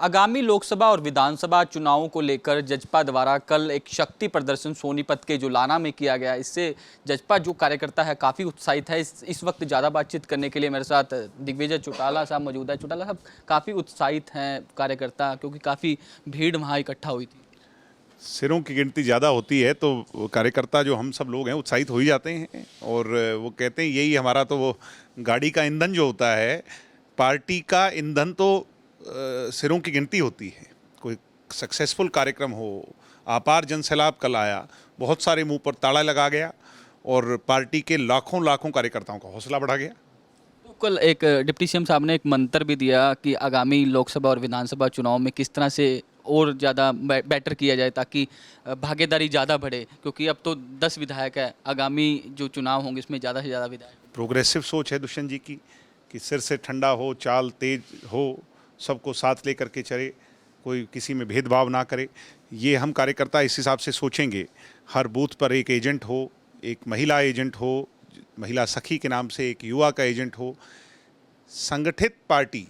आगामी लोकसभा और विधानसभा चुनावों को लेकर जजपा द्वारा कल एक शक्ति प्रदर्शन सोनीपत के जुलाना में किया गया। इससे जजपा जो कार्यकर्ता है काफ़ी उत्साहित है। इस वक्त ज़्यादा बातचीत करने के लिए मेरे साथ दिग्विजय चौटाला साहब मौजूद है। चौटाला साहब, काफ़ी उत्साहित हैं कार्यकर्ता क्योंकि काफ़ी भीड़ वहाँ इकट्ठा हुई थी। सिरों की गिनती ज़्यादा होती है तो कार्यकर्ता जो हम सब लोग हैं उत्साहित हो ही जाते हैं। और वो कहते हैं यही हमारा तो वो गाड़ी का ईंधन जो होता है, पार्टी का ईंधन तो सिरों की गिनती होती है। कोई सक्सेसफुल कार्यक्रम हो, अपार जनसैलाब कल आया, बहुत सारे मुंह पर ताला लगा गया और पार्टी के लाखों लाखों कार्यकर्ताओं का हौसला बढ़ा गया। तो कल एक डिप्टी सीएम साहब ने एक मंत्र भी दिया कि आगामी लोकसभा और विधानसभा चुनाव में किस तरह से और ज़्यादा बेटर किया जाए ताकि भागीदारी ज़्यादा बढ़े, क्योंकि अब तो 10 विधायक है, आगामी जो चुनाव होंगे इसमें ज़्यादा से ज़्यादा विधायक। प्रोग्रेसिव सोच है दुष्यंत जी की कि सिर से ठंडा हो, चाल तेज हो, सबको साथ लेकर के चले, कोई किसी में भेदभाव ना करे। ये हम कार्यकर्ता इस हिसाब से सोचेंगे। हर बूथ पर एक एजेंट हो, एक महिला एजेंट हो, महिला सखी के नाम से एक युवा का एजेंट हो। संगठित पार्टी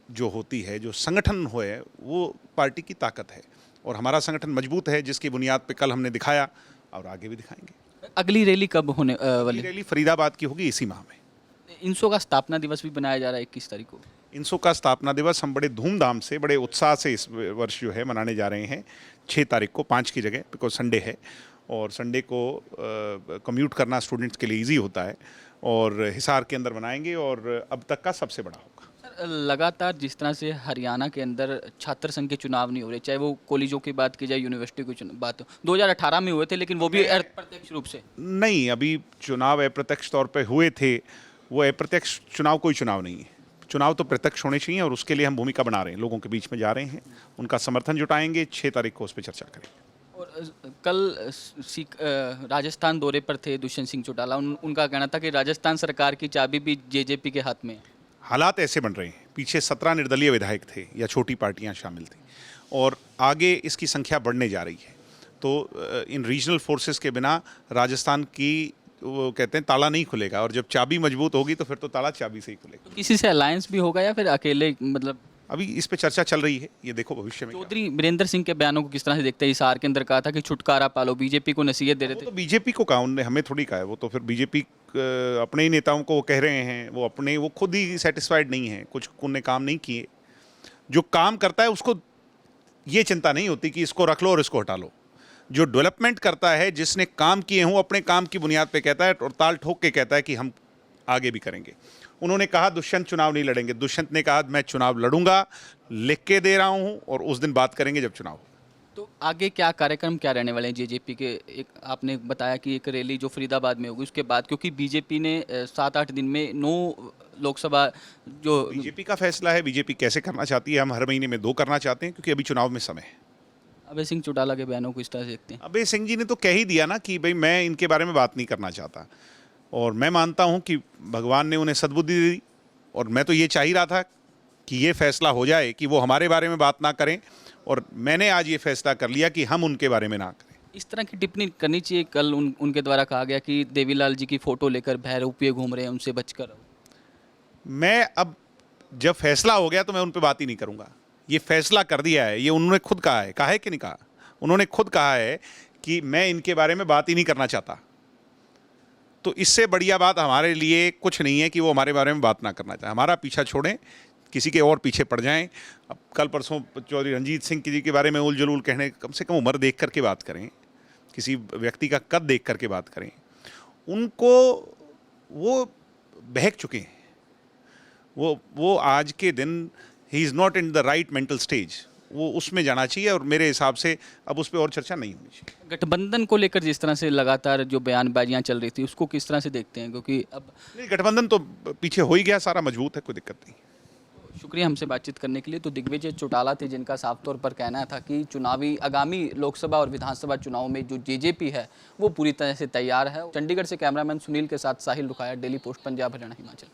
जो होती है, जो संगठन हो, वो पार्टी की ताकत है और हमारा संगठन मजबूत है, जिसकी बुनियाद पे कल हमने दिखाया और आगे भी दिखाएंगे। अगली रैली कब होने वाली? रैली फरीदाबाद की होगी इसी माह में। इनसो का स्थापना दिवस भी बनाया जा रहा है 21 तारीख को। इनसो का स्थापना दिवस हम बड़े धूमधाम से, बड़े उत्साह से इस वर्ष जो है मनाने जा रहे हैं। 6 तारीख को, 5 की जगह, बिकॉज संडे है और संडे को कम्यूट करना स्टूडेंट्स के लिए इजी होता है और हिसार के अंदर बनाएंगे और अब तक का सबसे बड़ा होगा। सर, लगातार जिस तरह से हरियाणा के अंदर छात्र संघ के चुनाव नहीं हो रहे, चाहे वो कॉलेजों की बात की जाए, यूनिवर्सिटी की बात हो, 2018 में हुए थे लेकिन वो भी अप्रत्यक्ष रूप से नहीं, अभी चुनाव अप्रत्यक्ष तौर पे हुए थे। वो अप्रत्यक्ष चुनाव कोई चुनाव नहीं है। चुनाव तो प्रत्यक्ष होने चाहिए और उसके लिए हम भूमिका बना रहे हैं, लोगों के बीच में जा रहे हैं, उनका समर्थन जुटाएंगे। 6 तारीख को उस पर चर्चा करेंगे। और कल राजस्थान दौरे पर थे दुष्यंत सिंह चौटाला। उनका कहना था कि राजस्थान सरकार की चाबी भी जेजेपी के हाथ में है। हालात ऐसे बन रहे हैं, पीछे 17 निर्दलीय विधायक थे या छोटी पार्टियां शामिल थी और आगे इसकी संख्या बढ़ने जा रही है। तो इन रीजनल फोर्सेस के बिना राजस्थान की, वो कहते हैं, ताला नहीं खुलेगा और जब चाबी मजबूत होगी तो फिर तो ताला चाबी से ही खुलेगा। तो किसी से अलायंस भी होगा या फिर अकेले, मतलब अभी इस पे चर्चा चल रही है, ये देखो भविष्य में। चौधरी वीरेंद्र सिंह के बयानों को किस तरह से देखते हैं? हिसार के अंदर कहा था कि छुटकारा पालो, बीजेपी को नसीहत दे रहे थे। तो बीजेपी को कहा उनने, हमें थोड़ी कहा है। वो तो फिर बीजेपी अपने ही नेताओं को वो कह रहे हैं। वो खुद ही सेटिस्फाइड नहीं है, कुछ उनने काम नहीं किए। जो काम करता है उसको ये चिंता नहीं होती कि इसको रख लो और इसको हटा लो। जो डेवलपमेंट करता है, जिसने काम किए हों, अपने काम की बुनियाद पे कहता है और ताल ठोक के कहता है कि हम आगे भी करेंगे। उन्होंने कहा दुष्यंत चुनाव नहीं लड़ेंगे। दुष्यंत ने कहा मैं चुनाव लड़ूंगा, लिख के दे रहा हूं और उस दिन बात करेंगे जब चुनाव हो। तो आगे क्या कार्यक्रम क्या रहने वाले हैं जेजेपी के? एक आपने बताया कि एक रैली जो फरीदाबाद में होगी, उसके बाद क्योंकि बीजेपी ने 7-8 दिन में 9 लोकसभा जो बीजेपी का फैसला है, बीजेपी कैसे करना चाहती है। हम हर महीने में 2 करना चाहते हैं क्योंकि अभी चुनाव में समय है। अभय सिंह चौटाला के बयानों को इस तरह से देखते हैं? अभय सिंह जी ने तो कह ही दिया ना कि भाई मैं इनके बारे में बात नहीं करना चाहता और मैं मानता हूं कि भगवान ने उन्हें सद्बुद्धि दी और मैं तो ये चाह ही रहा था कि ये फैसला हो जाए कि वो हमारे बारे में बात ना करें और मैंने आज ये फैसला कर लिया कि हम उनके बारे में ना करें। इस तरह की टिप्पणी करनी चाहिए। कल उनके द्वारा कहा गया कि देवीलाल जी की फ़ोटो लेकर बहरौपिये घूम रहे हैं, उनसे बचकर रहो। मैं अब जब फैसला हो गया तो मैं उन पर बात ही नहीं करूँगा। ये फैसला कर दिया है, ये उन्होंने खुद कहा है कि नहीं कहा? उन्होंने खुद कहा है कि मैं इनके बारे में बात ही नहीं करना चाहता। तो इससे बढ़िया बात हमारे लिए कुछ नहीं है कि वो हमारे बारे में बात ना करना चाहे। हमारा पीछा छोड़ें, किसी के और पीछे पड़ जाएं। अब कल परसों चौधरी रणजीत सिंह जी के बारे में उल जलूल कहने, कम से कम उम्र देख करके बात करें, किसी व्यक्ति का कद देख करके बात करें। उनको वो बहक चुके हैं। वो आज के दिन he is not in the right mental stage. वो उसमें जाना चाहिए और मेरे हिसाब से अब उस पर और चर्चा नहीं होनी चाहिए। गठबंधन को लेकर जिस तरह से लगातार जो बयानबाजियां चल रही थी, उसको किस तरह से देखते हैं? क्योंकि अब नहीं, गठबंधन तो पीछे हो ही गया, सारा मजबूत है, कोई दिक्कत नहीं। शुक्रिया हमसे बातचीत करने के लिए। तो दिग्विजय चौटाला थे, जिनका साफ तौर पर कहना था कि चुनावी आगामी लोकसभा और विधानसभा चुनाव में जो जेजेपी है वो पूरी तरह से तैयार है। चंडीगढ़ से कैमरामैन सुनील के साथ साहिल रुखाया, डेली पोस्ट, पंजाब हरियाणा हिमाचल।